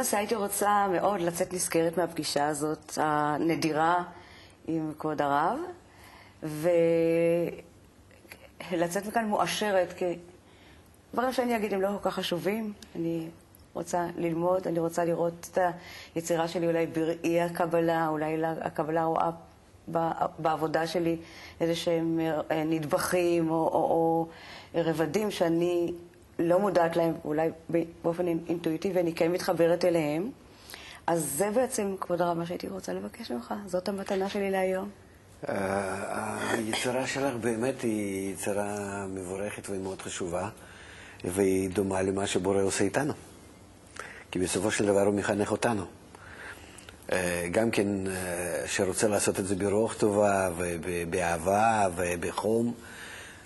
למעשה הייתי רוצה מאוד לצאת נזכרת מהפגישה הזאת, הנדירה עם כבוד הרב, ולצאת מכאן מואשרת, כי דברים שאני אגיד הם לא כל כך חשובים. אני רוצה ללמוד, אני רוצה לראות את היצירה שלי אולי בראי הקבלה, אולי הקבלה רואה בעבודה שלי איזה שהם נדבכים או רבדים שאני לא מודעת להם, אולי באופן אינטואיטיבי אני כן מתחברת אליהם. אז זה בעצם, כבוד הרב, מה שהייתי רוצה לבקש ממך. זאת המתנה שלי להיום. היצירה שלך באמת היא יצירה מבורכת ומאוד חשובה, והיא דומה למה שבורא עושה איתנו. כי בסופו של דבר הוא מחנך אותנו. גם כן שרוצה לעשות את זה ברוח טובה ובאהבה ובחום.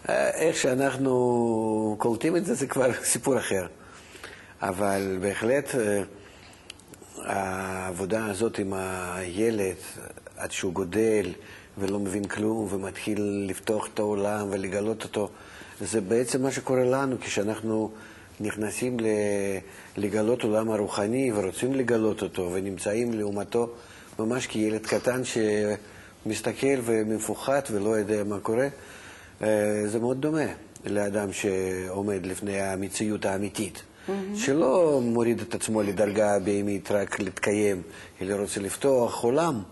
איך שאנחנו קולטים את זה, זה כבר סיפור אחר. אבל בהחלט העבודה הזאת עם הילד, עד שהוא גודל ולא מבין כלום ומתחיל לפתוח את העולם ולגלות אותו, זה בעצם מה שקורה לנו כשאנחנו נכנסים לגלות עולם הרוחני ורוצים לגלות אותו ונמצאים לעומתו ממש כילד קטן שמסתכל ומפוחד ולא יודע מה קורה. זה מאוד דומה לאדם שעומד לפני המציאות האמיתית, שלא מוריד את עצמו לדרגה בהמית רק להתקיים, אלא רוצה לפתוח עולם.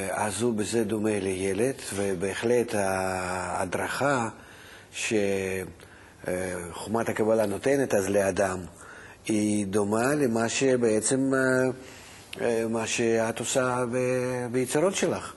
אז הוא בזה דומה לילד, ובהחלט ההדרכה שחומת הקבלה נותנת אז לאדם היא דומה למה שבעצם מה שאת עושה ביצירות שלך.